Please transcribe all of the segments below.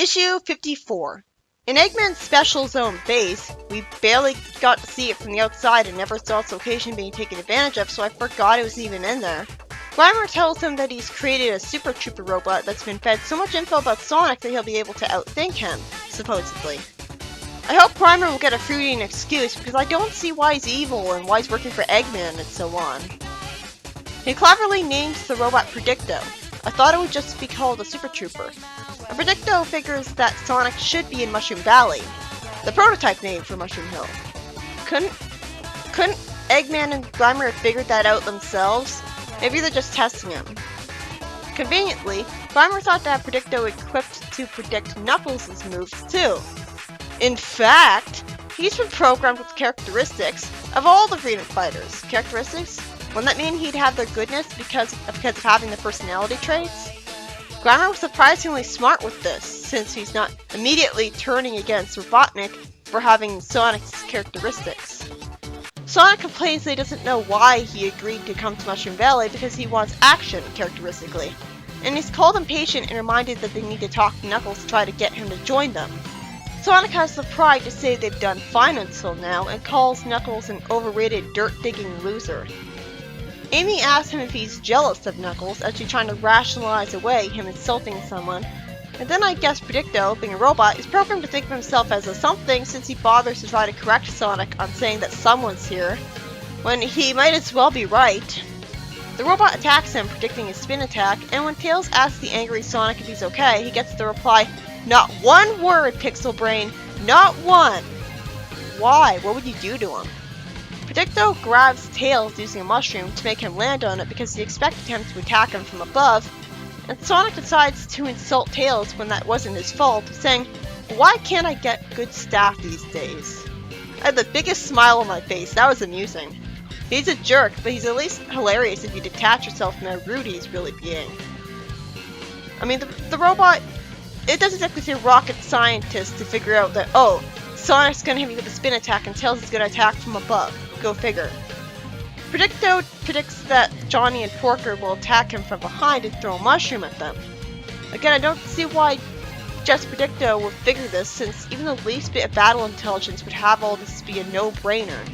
Issue 54. In Eggman's Special Zone base, we barely got to see it from the outside and never saw its location being taken advantage of, so I forgot it was even in there. Grimer tells him that he's created a Super Trooper robot that's been fed so much info about Sonic that he'll be able to outthink him, supposedly. I hope Grimer will get a fruiting excuse because I don't see why he's evil and why he's working for Eggman and so on. He cleverly names the robot Predicto. I thought it would just be called a Super Trooper. And Predicto figures that Sonic should be in Mushroom Valley, the prototype name for Mushroom Hill. Couldn't Eggman and Grimer have figured that out themselves? Maybe they're just testing him. Conveniently, Grimer thought to have Predicto equipped to predict Knuckles' moves too. In fact, he's been programmed with characteristics of all the Freedom Fighters. Characteristics? Wouldn't that mean he'd have their goodness because of having the personality traits? Grimer was surprisingly smart with this, since he's not immediately turning against Robotnik for having Sonic's characteristics. Sonic complains that he doesn't know why he agreed to come to Mushroom Valley because he wants action, characteristically. And he's called impatient and reminded that they need to talk to Knuckles to try to get him to join them. Sonic has the pride to say they've done fine until now and calls Knuckles an overrated dirt-digging loser. Amy asks him if he's jealous of Knuckles as she's trying to rationalize away him insulting someone. And then I guess Predicto, being a robot, is programmed to think of himself as a something since he bothers to try to correct Sonic on saying that someone's here, when he might as well be right. The robot attacks him, predicting his spin attack, and when Tails asks the angry Sonic if he's okay, he gets the reply, "Not one word, Pixel Brain, not one." Why? What would you do to him? Predicto grabs Tails using a mushroom to make him land on it because he expected him to attack him from above, and Sonic decides to insult Tails when that wasn't his fault, saying, "Why can't I get good staff these days?" I had the biggest smile on my face. That was amusing. He's a jerk, but he's at least hilarious if you detach yourself from how rude he's really being. I mean, the robot, it doesn't exactly take a rocket scientist to figure out that, oh, Sonic's gonna hit me with a spin attack and Tails is gonna attack from above. Go figure. Predicto predicts that Johnny and Porker will attack him from behind and throw a mushroom at them. Again, I don't see why just Predicto would figure this, since even the least bit of battle intelligence would have all this be a no-brainer.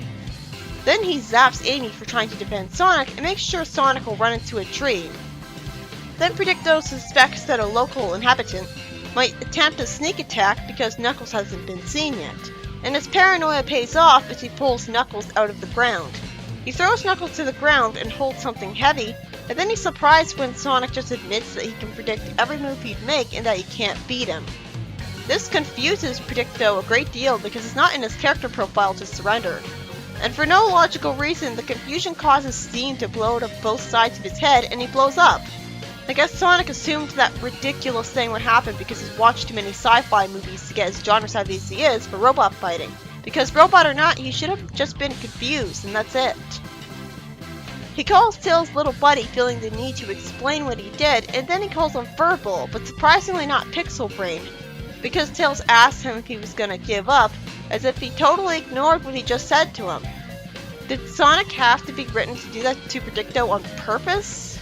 Then he zaps Amy for trying to defend Sonic and makes sure Sonic will run into a tree. Then Predicto suspects that a local inhabitant might attempt a sneak attack because Knuckles hasn't been seen yet, and his paranoia pays off as he pulls Knuckles out of the ground. He throws Knuckles to the ground and holds something heavy, and then he's surprised when Sonic just admits that he can predict every move he'd make and that he can't beat him. This confuses Predicto a great deal because it's not in his character profile to surrender. And for no logical reason, the confusion causes steam to blow out of both sides of his head and he blows up. I guess Sonic assumed that ridiculous thing would happen because he's watched too many sci-fi movies to get as genre savvy as he is for robot fighting. Because robot or not, he should have just been confused, and that's it. He calls Tails little buddy, feeling the need to explain what he did, and then he calls him Furball, but surprisingly not Pixel Brain, because Tails asks him if he was gonna give up, as if he totally ignored what he just said to him. Did Sonic have to be written to do that to Predicto on purpose?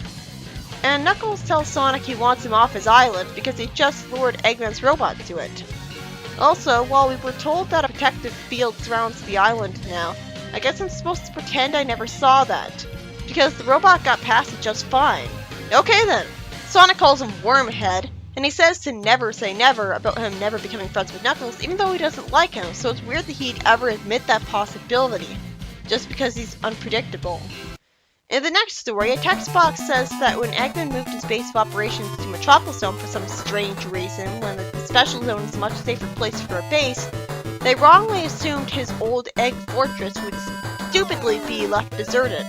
And Knuckles tells Sonic he wants him off his island because he just lured Eggman's robot to it. Also, while we were told that a protective field surrounds the island now, I guess I'm supposed to pretend I never saw that, because the robot got past it just fine. Okay then, Sonic calls him Wormhead, and he says to never say never about him never becoming friends with Knuckles, even though he doesn't like him, so it's weird that he'd ever admit that possibility, just because he's unpredictable. In the next story, a text box says that when Eggman moved his base of operations to Metropolis Zone for some strange reason, when the Special Zone is a much safer place for a base, they wrongly assumed his old Egg Fortress would stupidly be left deserted.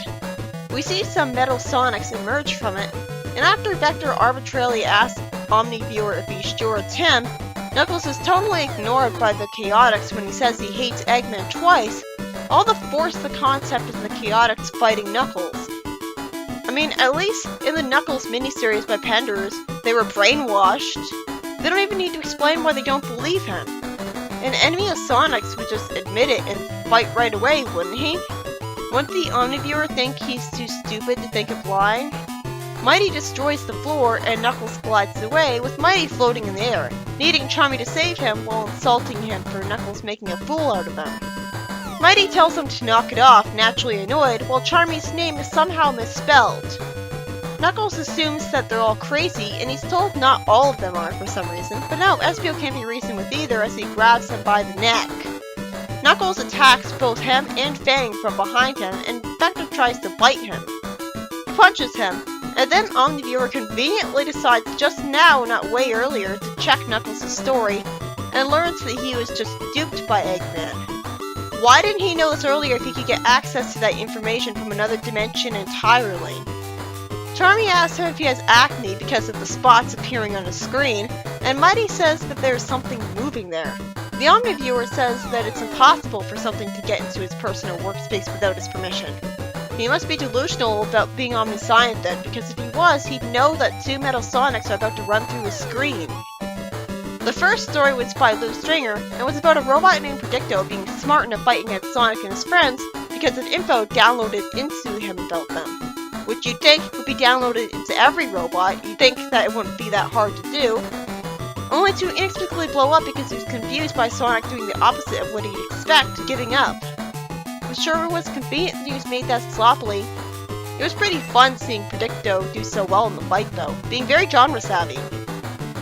We see some Metal Sonics emerge from it, and after Vector arbitrarily asks Omniviewer if he's sure it's him, Knuckles is totally ignored by the Chaotix when he says he hates Eggman twice, all to force the concept of the Chaotix fighting Knuckles. I mean, at least in the Knuckles miniseries by Penders, they were brainwashed. They don't even need to explain why they don't believe him. An enemy of Sonic's would just admit it and fight right away, wouldn't he? Wouldn't the Omniviewer think he's too stupid to think of lying? Mighty destroys the floor and Knuckles glides away, with Mighty floating in the air, needing Charmy to save him while insulting him for Knuckles making a fool out of him. Mighty tells him to knock it off, naturally annoyed, while Charmy's name is somehow misspelled. Knuckles assumes that they're all crazy, and he's told not all of them are for some reason, but no, Espio can't be reasoned with either as he grabs him by the neck. Knuckles attacks both him and Fang from behind him, and Vector tries to bite him. He punches him, and then Omniviewer conveniently decides just now, not way earlier, to check Knuckles' story, and learns that he was just duped by Eggman. Why didn't he know this earlier if he could get access to that information from another dimension entirely? Charmy asks him if he has acne because of the spots appearing on his screen, and Mighty says that there's something moving there. The Omniviewer says that it's impossible for something to get into his personal workspace without his permission. He must be delusional about being omniscient then, because if he was, he'd know that two Metal Sonics are about to run through his screen. The first story was by Lou Stringer, and was about a robot named Predicto being smart enough fighting against Sonic and his friends because of info downloaded into him about them. Which you'd think would be downloaded into every robot, you'd think that it wouldn't be that hard to do, only to inexplicably blow up because he was confused by Sonic doing the opposite of what he'd expect, giving up. I'm sure it was convenient that he was made that sloppily. It was pretty fun seeing Predicto do so well in the fight though, being very genre savvy.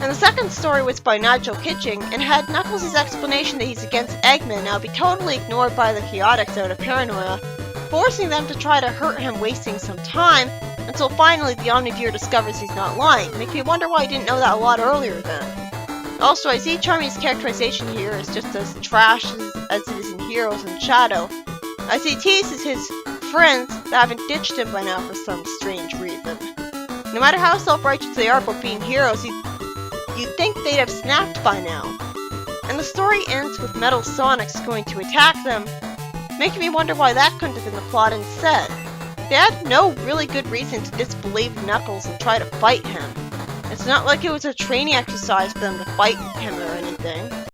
And the second story was by Nigel Kitching, and had Knuckles' explanation that he's against Eggman now be totally ignored by the Chaotix out of paranoia, forcing them to try to hurt him, wasting some time, until finally the Omniviewer discovers he's not lying. Makes me wonder why he didn't know that a lot earlier then. Also, I see Charmy's characterization here is just as trash as it is in Heroes and Shadow. I see teases his friends that haven't ditched him by now for some strange reason. No matter how self-righteous they are about being heroes, you'd think they'd have snapped by now. And the story ends with Metal Sonics going to attack them, making me wonder why that couldn't have been the plot instead. They had no really good reason to disbelieve Knuckles and try to fight him. It's not like it was a training exercise for them to fight him or anything.